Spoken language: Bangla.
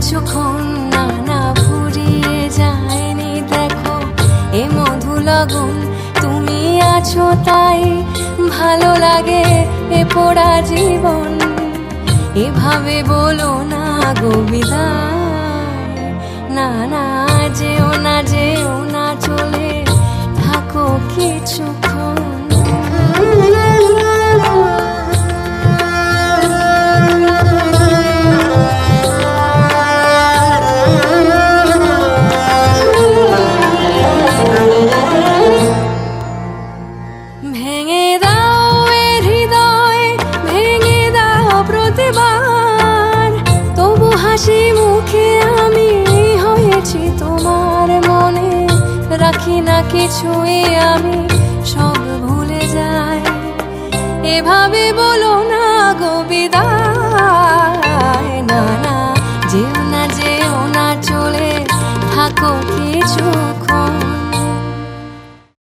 কিছুক্ষণ না ফুরিয়ে যায়নি, দেখো এ মধু লগন। তুমি আছো তাই ভালো লাগে এ পোড়া জীবন। এভাবে বলো না গো বিদায়, না যেও না চলে থাকো কিছুক্ষণ। ভেঙে দাও এ হৃদয়, ভেঙে দাও প্রতিবার, তবু হাসি মুখে আমি হয়েছি তোমার মনে। রাখি না কিছুই আমি, সব ভুলে যাই। এভাবে বলো না গো বিদায়।